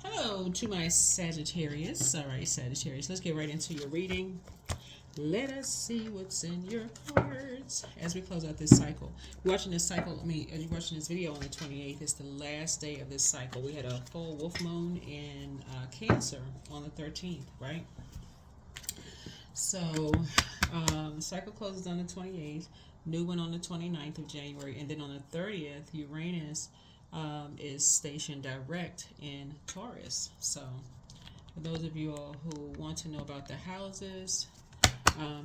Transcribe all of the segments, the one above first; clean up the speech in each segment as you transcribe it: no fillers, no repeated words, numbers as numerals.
Hello to my Sagittarius. All right, Sagittarius, let's get right into your reading. Let us see what's in your cards as we close out this cycle. You're watching this cycle, as you're watching this video on the 28th, it's the last day of this cycle. We had a full wolf moon in Cancer on the 13th, right? So the cycle closes on the 28th, new one on the 29th of January, and then on the 30th, Uranus is stationed direct in Taurus. So for those of you all who want to know about the houses,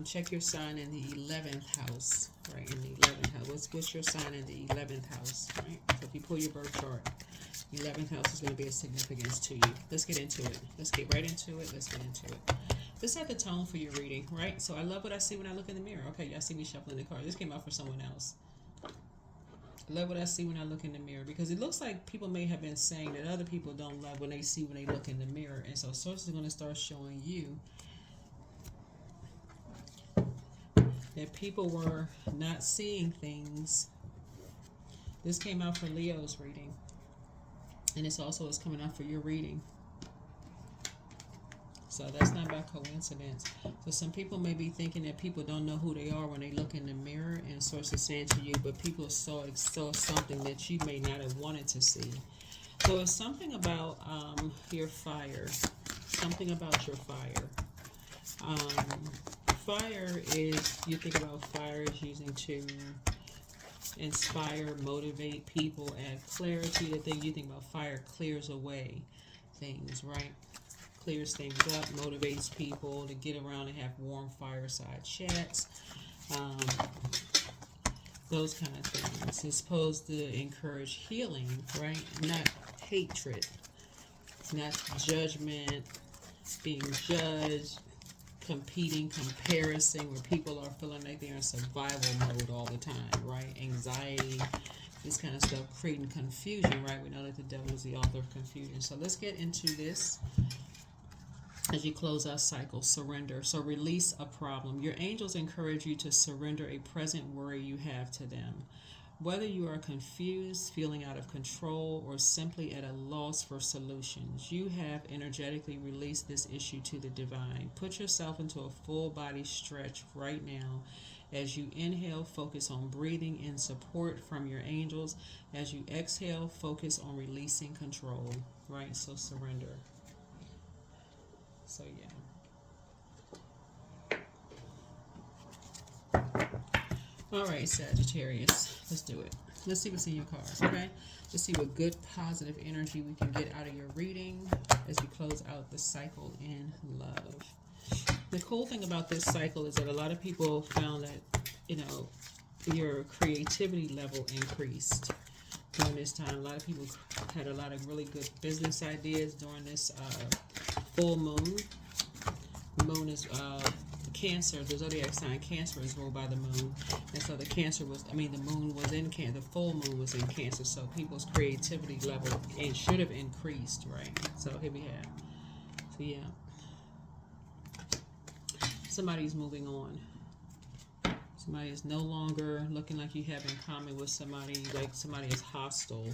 check your sign in the 11th house, right? In the 11th house. What's your sign in the 11th house, right? So if you pull your birth chart, 11th house is going to be a significance to you. Let's get into it. Let's get right into it. Let's get into it. This set the tone for your reading, right? So I love what I see when I look in the mirror. Okay, y'all see me shuffling the cards. This came out for someone else. I love what I see when I look in the mirror, because it looks like people may have been saying that other people don't love when they see when they look in the mirror. And so sources are going to start showing you that people were not seeing things. This came out for Leo's reading, and this also is coming out for your reading. So that's not by coincidence. So some people may be thinking that people don't know who they are when they look in the mirror, and sources saying to you, but people saw something that you may not have wanted to see. So it's something about your fire. Something about your fire. Fire is, you think about fire is using to inspire, motivate people, add clarity to things. You think about fire clears away things, right? Clears things up, motivates people to get around and have warm fireside chats, those kind of things. It's supposed to encourage healing, right? Not hatred, not judgment, being judged, competing, comparison, where people are feeling like they're in survival mode all the time, right? Anxiety, this kind of stuff, creating confusion, right? We know that the devil is the author of confusion. So let's get into this. As you close out cycle, surrender. So release a problem. Your angels encourage you to surrender a present worry you have to them. Whether you are confused, feeling out of control, or simply at a loss for solutions, you have energetically released this issue to the divine. Put yourself into a full body stretch right now. As you inhale, focus on breathing in support from your angels. As you exhale, focus on releasing control, right? So surrender. So yeah. All right, Sagittarius. Let's do it. Let's see what's in your cards, okay? Let's see what good, positive energy we can get out of your reading as we close out the cycle in love. The cool thing about this cycle is that a lot of people found that, your creativity level increased during this time. A lot of people had a lot of really good business ideas during this full moon. The moon is Cancer. The Zodiac Sign Cancer is ruled by the moon, and so the moon was in Cancer. The full moon was in Cancer, so people's creativity level should have increased, right? So here we have. So yeah, somebody's moving on. Somebody is no longer looking like you have in common with somebody, like somebody is hostile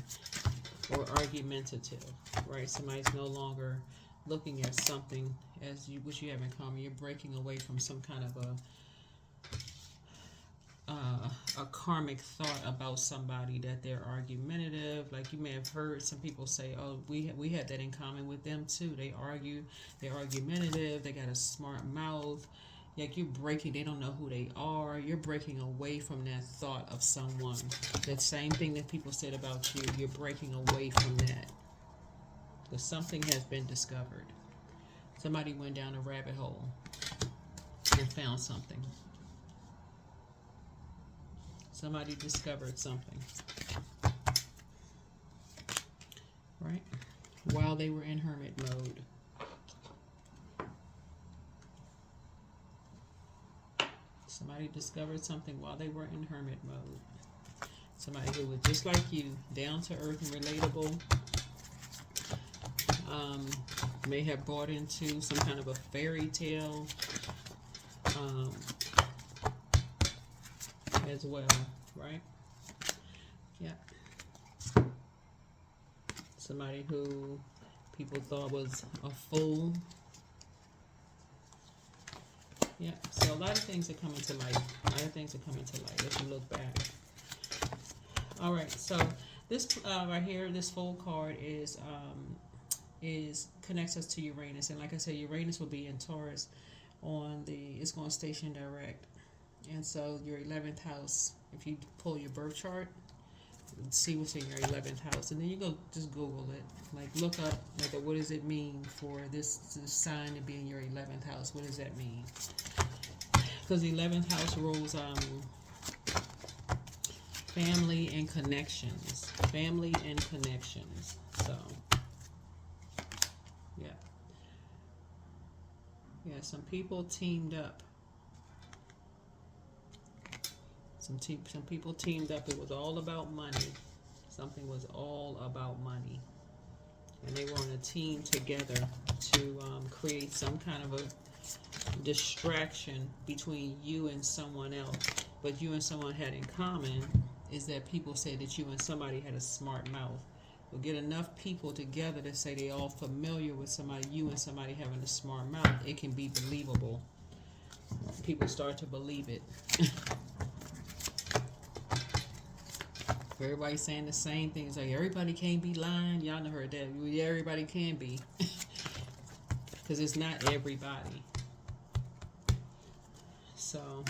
or argumentative, right? Somebody's no longer looking at something as which you have in common. You're breaking away from some kind of a karmic thought about somebody, that they're argumentative. Like you may have heard some people say, "Oh, we had that in common with them too. They argue, they're argumentative. They got a smart mouth." Like you're breaking, they don't know who they are. You're breaking away from that thought of someone. That same thing that people said about you, you're breaking away from that. Because something has been discovered. Somebody went down a rabbit hole and found something. Somebody discovered something. Right? While they were in hermit mode. Somebody discovered something while they were in hermit mode. Somebody who was just like you, down to earth and relatable. May have bought into some kind of a fairy tale as well, right? Yeah. Somebody who people thought was a fool. Yeah, so a lot of things are coming to light. A lot of things are coming to light if you look back. All right, so this right here, this Fool card is connects us to Uranus, and like I said, Uranus will be in Taurus on the. It's going station direct, and so your 11th house. If you pull your birth chart, see what's in your 11th house, and then you go just Google it, like look up like what does it mean for this sign to be in your 11th house. What does that mean? Because the 11th house rules family and connections. Family and connections. So, yeah. Yeah, some people teamed up. Some people teamed up. It was all about money. Something was all about money. And they were on a team together to create some kind of a distraction between you and someone else. But you and someone had in common is that people say that you and somebody had a smart mouth. We'll get enough people together to say they all familiar with somebody, you and somebody having a smart mouth, it can be believable. People start to believe it. Everybody's saying the same thing. It's like everybody can't be lying. Y'all know heard that. Yeah, everybody can be. Because it's not everybody. So,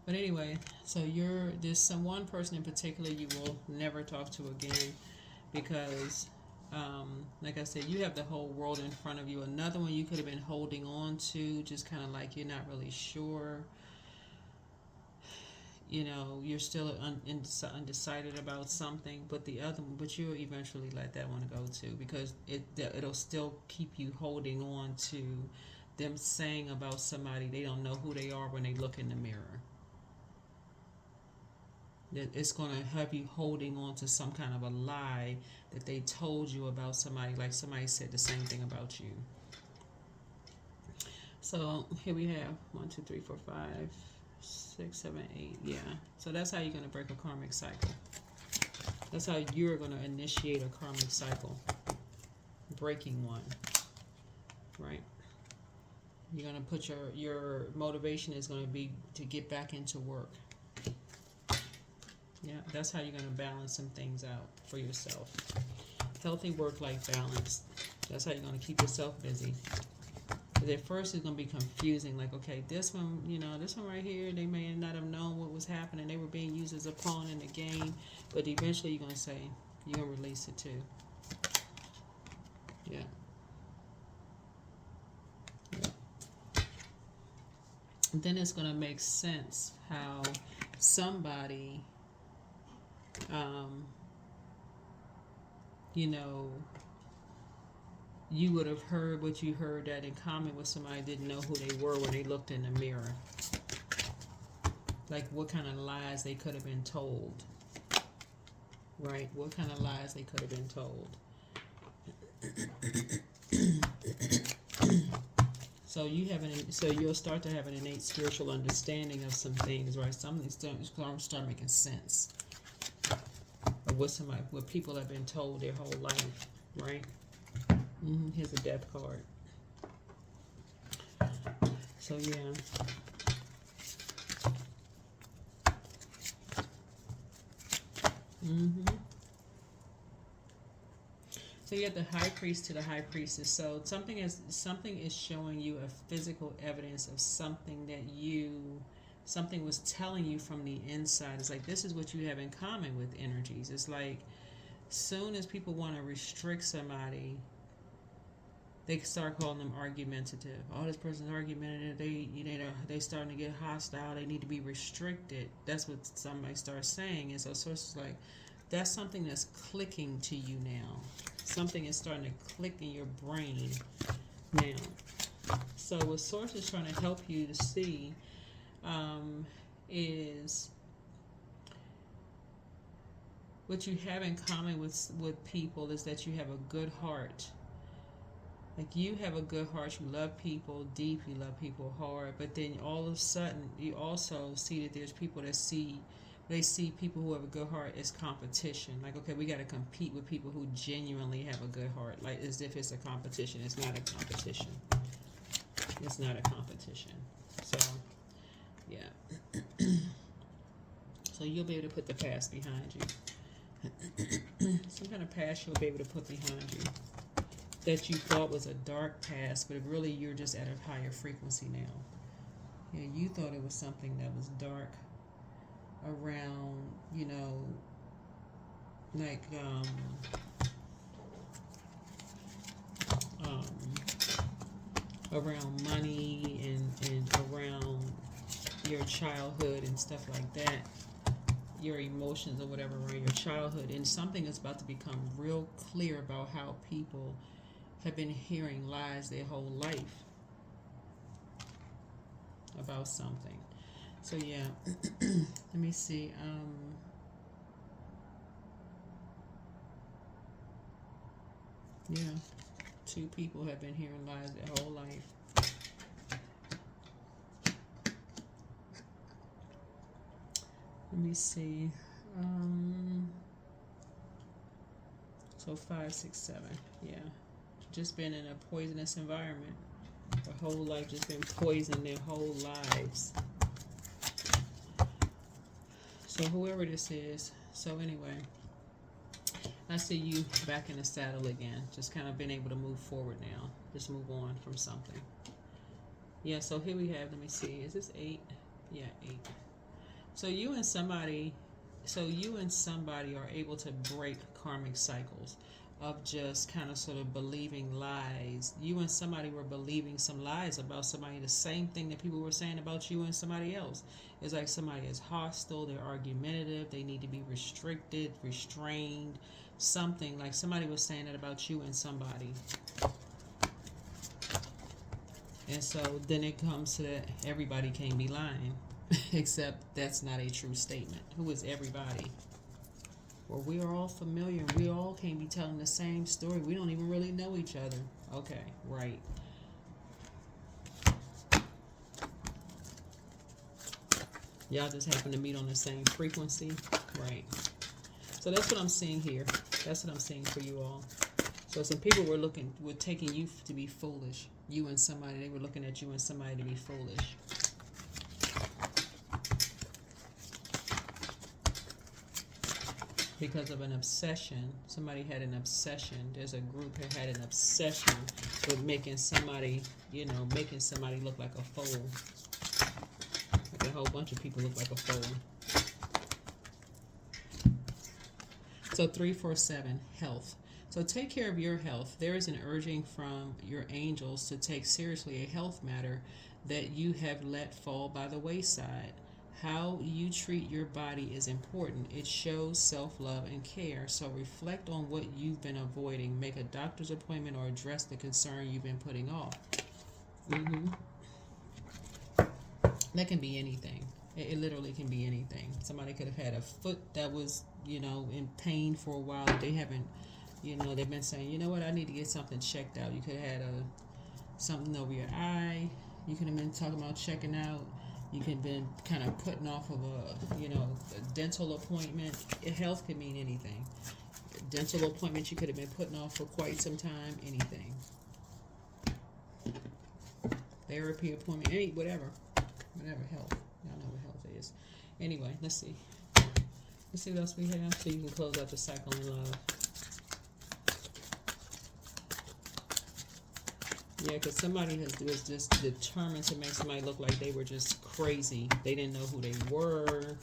but anyway, so there's some one person in particular you will never talk to again because, like I said, you have the whole world in front of you. Another one you could have been holding on to, just kind of like you're not really sure. You know, you're still undecided about something, but you'll eventually let that one go too, because it'll still keep you holding on to them saying about somebody they don't know who they are when they look in the mirror. It's going to have you holding on to some kind of a lie that they told you about somebody, like somebody said the same thing about you. So here we have 1, 2, 3, 4, 5, 6, 7, 8. Yeah. So that's how you're going to break a karmic cycle. That's how you're going to initiate a karmic cycle. Breaking one. Right? You're going to put your motivation is going to be to get back into work. Yeah, that's how you're going to balance some things out for yourself. Healthy work-life balance. That's how you're going to keep yourself busy. Because at first it's going to be confusing. Like, okay, this one right here, they may not have known what was happening. They were being used as a pawn in the game. But eventually you're going to say, you're going to release it too. Yeah. Then it's going to make sense how somebody, you would have heard what you heard that in common with somebody didn't know who they were when they looked in the mirror. Like what kind of lies they could have been told. Right? What kind of lies they could have been told. So you'll start to have an innate spiritual understanding of some things, right? Some things start making sense of what people have been told their whole life, right? Here's a death card. So yeah. So you have the high priest to the high priestess. So something is showing you a physical evidence of something that something was telling you from the inside. It's like this is what you have in common with energies. It's like soon as people want to restrict somebody, they start calling them argumentative. Oh, this person's argumentative. They starting to get hostile. They need to be restricted. That's what somebody starts saying. And so sources like that's something that's clicking to you now. Something is starting to click in your brain now. So what Source is trying to help you to see is what you have in common with people is that you have a good heart. Like you have a good heart, you love people deep, you love people hard, but then all of a sudden you also see that there's people that see they see people who have a good heart as competition. Like, okay, we got to compete with people who genuinely have a good heart. Like, as if it's a competition. It's not a competition. It's not a competition. So, yeah. So you'll be able to put the past behind you. Some kind of past you'll be able to put behind you that you thought was a dark past, but really you're just at a higher frequency now. Yeah, you thought it was something that was dark around, you know, like around money and around your childhood and stuff like that, your emotions or whatever around your childhood, and something is about to become real clear about how people have been hearing lies their whole life about something. So yeah, let me see. Yeah, two people have been hearing lies their whole life. Let me see. So 5, 6, 7. Yeah, just been in a poisonous environment. Their whole life just been poisoned their whole lives. So whoever this is. So anyway, I see you back in the saddle again. Just kind of been able to move forward now. Just move on from something. Yeah, so here we have, let me see. Is this 8? Yeah, 8. So you and somebody are able to break karmic cycles of just kind of sort of believing lies. You and somebody were believing some lies about somebody, the same thing that people were saying about you and somebody else. It's like somebody is hostile, they're argumentative, they need to be restricted, restrained, something. Like somebody was saying that about you and somebody. And so then it comes to that everybody can't be lying. Except that's not a true statement. Who is everybody? Well, we are all familiar. We all can't be telling the same story. We don't even really know each other. Okay, right. Y'all just happen to meet on the same frequency. Right. So that's what I'm seeing here. That's what I'm seeing for you all. So some people were taking you to be foolish. You and somebody, they were looking at you and somebody to be foolish. Because of an obsession. Somebody had an obsession. There's a group that had an obsession with making somebody, making somebody look like a fool. Like a whole bunch of people look like a fool. So 3, 4, 7, health. So take care of your health. There is an urging from your angels to take seriously a health matter that you have let fall by the wayside. How you treat your body is important. It shows self-love and care. So reflect on what you've been avoiding. Make a doctor's appointment or address the concern you've been putting off. That can be anything. It literally can be anything. Somebody could have had a foot that was, in pain for a while. They haven't, they've been saying, you know what, I need to get something checked out. You could have had something over your eye. You could have been talking about checking out. You could have been kind of putting off of a dental appointment. Health could mean anything. Dental appointment you could have been putting off for quite some time. Anything. Therapy appointment. Whatever. Health. Y'all know what health is. Anyway, let's see. Let's see what else we have so you can close out the cycle in love. Yeah, because somebody was just determined to make somebody look like they were just crazy. They didn't know who they were.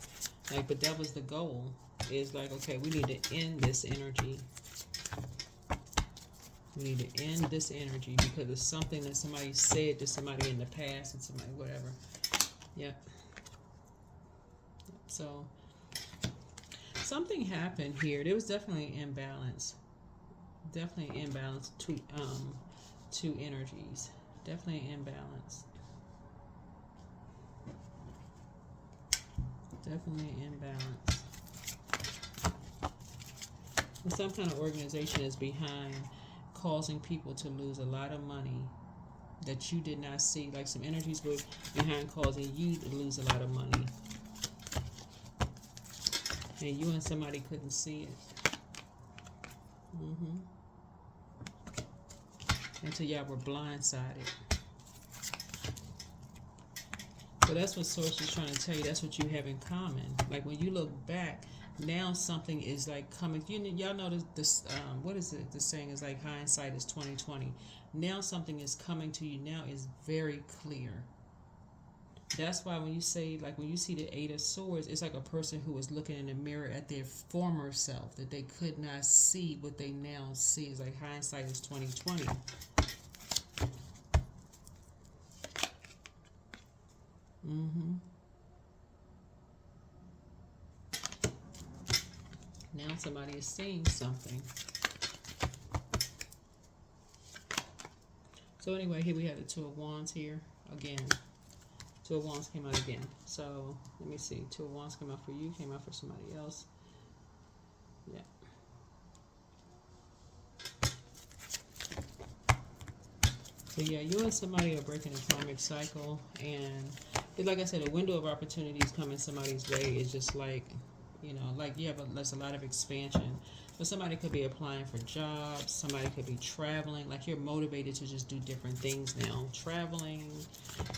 But that was the goal. It's like, okay, we need to end this energy. We need to end this energy because it's something that somebody said to somebody in the past and somebody, whatever. Yep. So, something happened here. There was definitely an imbalance. Definitely imbalance to, two energies. Definitely imbalance. Definitely imbalance. And some kind of organization is behind causing people to lose a lot of money that you did not see. Like some energies were behind causing you to lose a lot of money. And you and somebody couldn't see it. Until y'all were blindsided. So that's what Source is trying to tell you. That's what you have in common. Like when you look back, now something is like coming. Y'all know this. What is it? The saying is like hindsight is 20/20. Now something is coming to you. Now is very clear. That's why when you say, like when you see the Eight of Swords, it's like a person who was looking in the mirror at their former self that they could not see what they now see. It's like hindsight is 20/20. Now somebody is seeing something. So anyway, here we have the Two of Wands here again. Two of Wands came out again. So let me see. Two of Wands came out for you, came out for somebody else. Yeah. So yeah, you and somebody are breaking a karmic cycle, and like I said, a window of opportunities coming somebody's way is just like, you know, like you have there's a lot of expansion. But somebody could be applying for jobs. Somebody could be traveling. Like you're motivated to just do different things now. Traveling.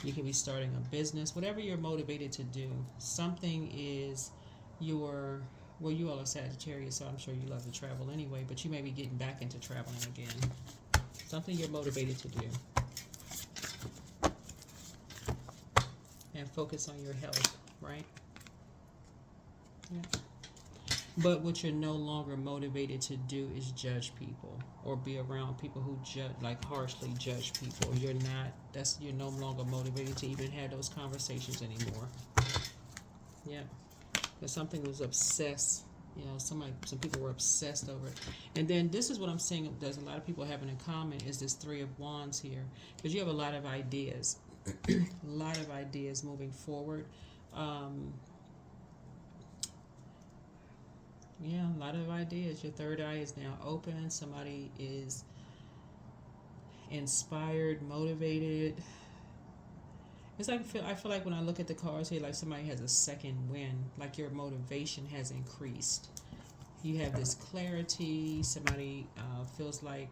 You can be starting a business. Whatever you're motivated to do. Something is your... Well, you all are Sagittarius, so I'm sure you love to travel anyway. But you may be getting back into traveling again. Something you're motivated to do. And focus on your health, right? Yeah. But what you're no longer motivated to do is judge people or be around people who judge, like harshly judge people. You're no longer motivated to even have those conversations anymore. Yeah. Because something was obsessed. You know, some people were obsessed over it. And then this is what I'm saying there's a lot of people having in common is this Three of Wands here. Because you have a lot of ideas. A lot of ideas moving forward. Yeah, a lot of ideas. Your third eye is now open. Somebody is inspired, motivated. It's like I feel like when I look at the cards here, like somebody has a second wind. Like your motivation has increased. You have this clarity. Somebody feels like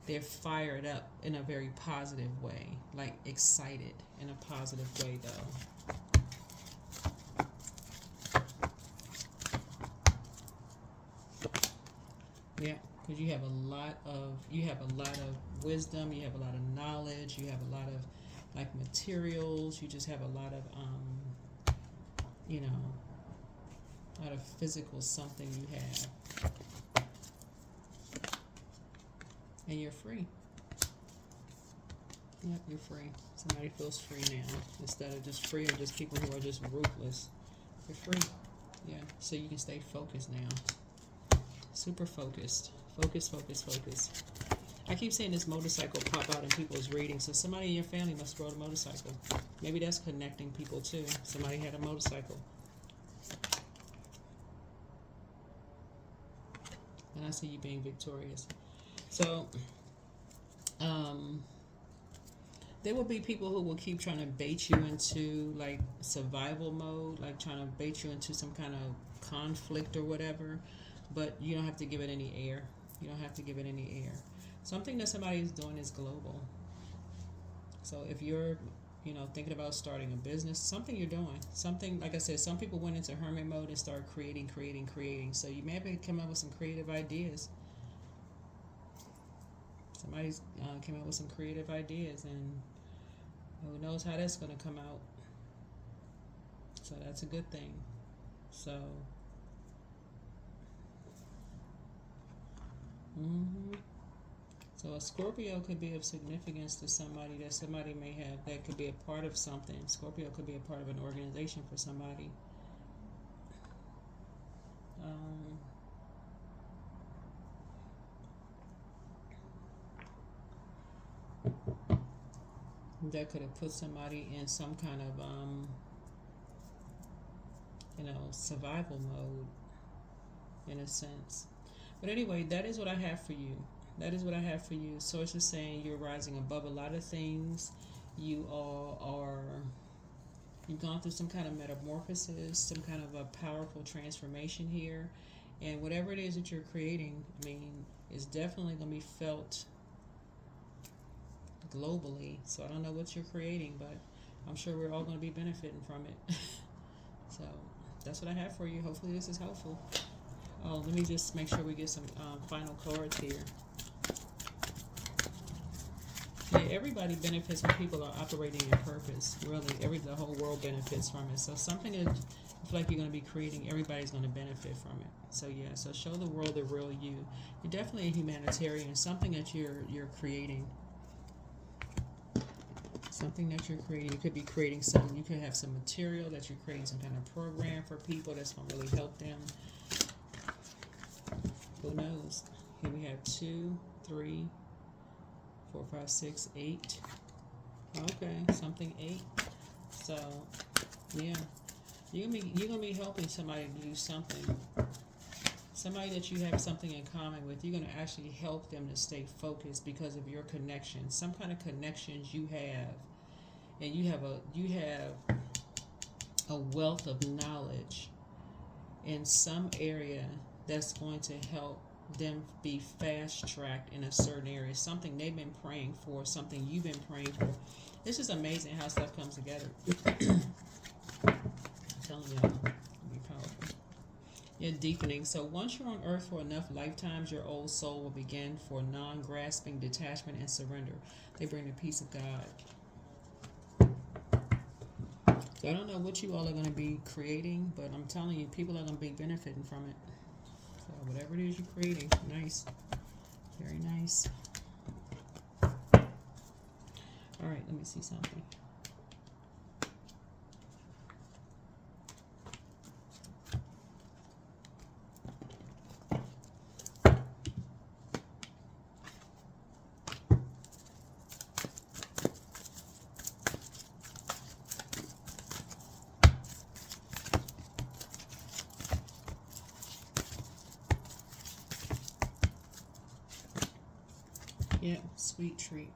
they're fired up in a very positive way. Like excited in a positive way, though. Yeah, because you have a lot of wisdom, you have a lot of knowledge, you have a lot of like materials, you just have a lot of a lot of physical something you have. And you're free. Yep, you're free. Somebody feels free now. Instead of just free or just people who are just ruthless. You're free. Yeah. So you can stay focused now. Super focused. Focus. I keep seeing this motorcycle pop out in people's readings. So somebody in your family must rode a motorcycle. Maybe that's connecting people too. Somebody had a motorcycle. And I see you being victorious. So, there will be people who will keep trying to bait you into like survival mode, like trying to bait you into some kind of conflict or whatever. But you don't have to give it any air. You don't have to give it any air. Something that somebody is doing is global. So if you're, thinking about starting a business, something you're doing. Something, like I said, some people went into hermit mode and start creating. So you may have to come up with some creative ideas. Somebody's came up with some creative ideas, and who knows how that's going to come out. So that's a good thing. So... So a Scorpio could be of significance to somebody that somebody may have. That could be a part of something. Scorpio could be a part of an organization for somebody. That could have put somebody in some kind of survival mode, in a sense. But anyway, that is what I have for you. Source is saying you're rising above a lot of things. You all are, You've gone through some kind of metamorphosis, some kind of a powerful transformation here. And whatever it is that you're creating, I mean, is definitely going to be felt globally. So I don't know what you're creating, but I'm sure we're all going to be benefiting from it. So that's what I have for you. Hopefully this is helpful. Oh, let me just make sure we get some final cards here. Yeah, everybody benefits when people are operating in purpose. Really, the whole world benefits from it. So something that I feel like you're going to be creating, everybody's going to benefit from it. So yeah, so show the world the real you. You're definitely a humanitarian. Something that you're creating. Something that you're creating. You could be creating some. You could have some material that you're creating, some kind of program for people that's going to really help them. Who knows? Here we have 2, 3, 4, 5, 6, 8. Okay, something 8. So, yeah, you're gonna be helping somebody to do something. Somebody that you have something in common with. You're gonna actually help them to stay focused because of your connection. Some kind of connections you have, and you have a wealth of knowledge in some area that's going to help them be fast-tracked in a certain area. Something they've been praying for, something you've been praying for. It's just amazing how stuff comes together. I'm telling y'all, it'll be powerful. You're deepening. So once you're on earth for enough lifetimes, your old soul will begin for non-grasping detachment and surrender. They bring the peace of God. So I don't know what you all are going to be creating, but I'm telling you, people are going to be benefiting from it. So whatever it is you're creating, nice. Very nice. All right, let me see something. Yeah, sweet treat.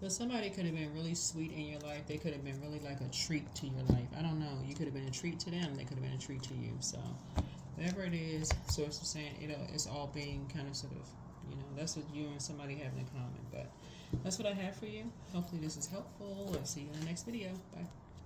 But somebody could have been really sweet in your life. They could have been really like a treat to your life. I don't know. You could have been a treat to them. They could have been a treat to you. So whatever it is, Source was saying, it's all being kind of sort of, that's what you and somebody have in common. But that's what I have for you. Hopefully this is helpful. I'll see you in the next video. Bye.